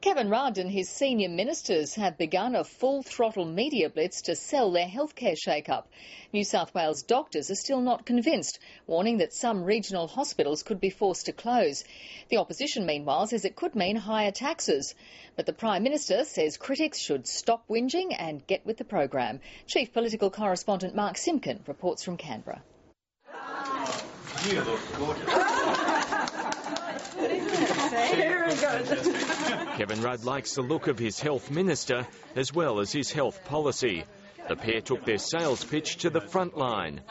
Kevin Rudd and his senior ministers have begun a full-throttle media blitz to sell their healthcare shake-up. New South Wales doctors are still not convinced, warning that some regional hospitals could be forced to close. The opposition, meanwhile, says it could mean higher taxes. But the Prime Minister says critics should stop whinging and get with the program. Chief Political Correspondent Mark Simpkin reports from Canberra. You look gorgeous. Very good. Kevin Rudd likes the look of his health minister as well as his health policy. The pair took their sales pitch to the front line,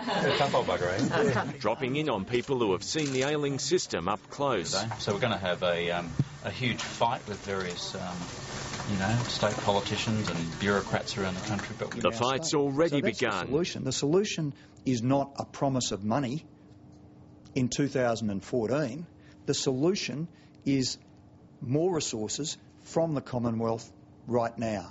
dropping in on people who have seen the ailing system up close. So we're going to have a huge fight with various state politicians and bureaucrats around the country. But the fight's already begun. The solution is not a promise of money in 2014. The solution is more resources from the Commonwealth right now.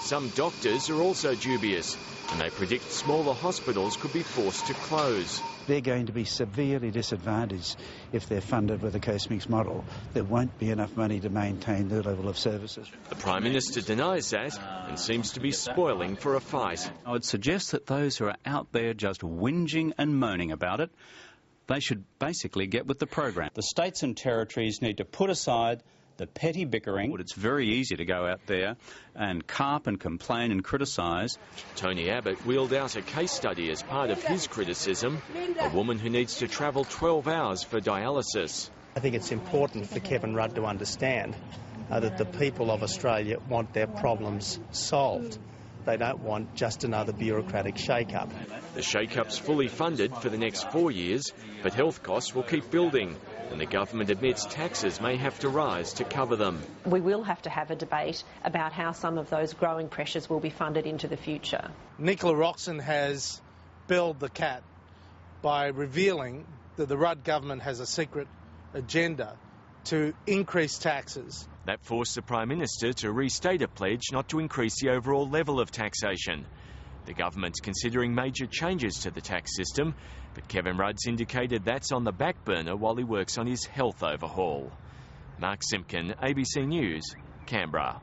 Some doctors are also dubious, and they predict smaller hospitals could be forced to close. They're going to be severely disadvantaged if they're funded with a case mix model. There won't be enough money to maintain the level of services. The Prime Minister denies that and seems to be spoiling for a fight. I would suggest that those who are out there just whinging and moaning about it, they should basically get with the program. The states and territories need to put aside the petty bickering. It's very easy to go out there and carp and complain and criticise. Tony Abbott wheeled out a case study as part of his criticism, a woman who needs to travel 12 hours for dialysis. I think it's important for Kevin Rudd to understand that the people of Australia want their problems solved. They don't want just another bureaucratic shake-up. The shake-up's fully funded for the next 4 years, but health costs will keep building, and the government admits taxes may have to rise to cover them. We will have to have a debate about how some of those growing pressures will be funded into the future. Nicola Roxon has belled the cat by revealing that the Rudd government has a secret agenda to increase taxes. That forced the Prime Minister to restate a pledge not to increase the overall level of taxation. The government's considering major changes to the tax system, but Kevin Rudd's indicated that's on the back burner while he works on his health overhaul. Mark Simpkin, ABC News, Canberra.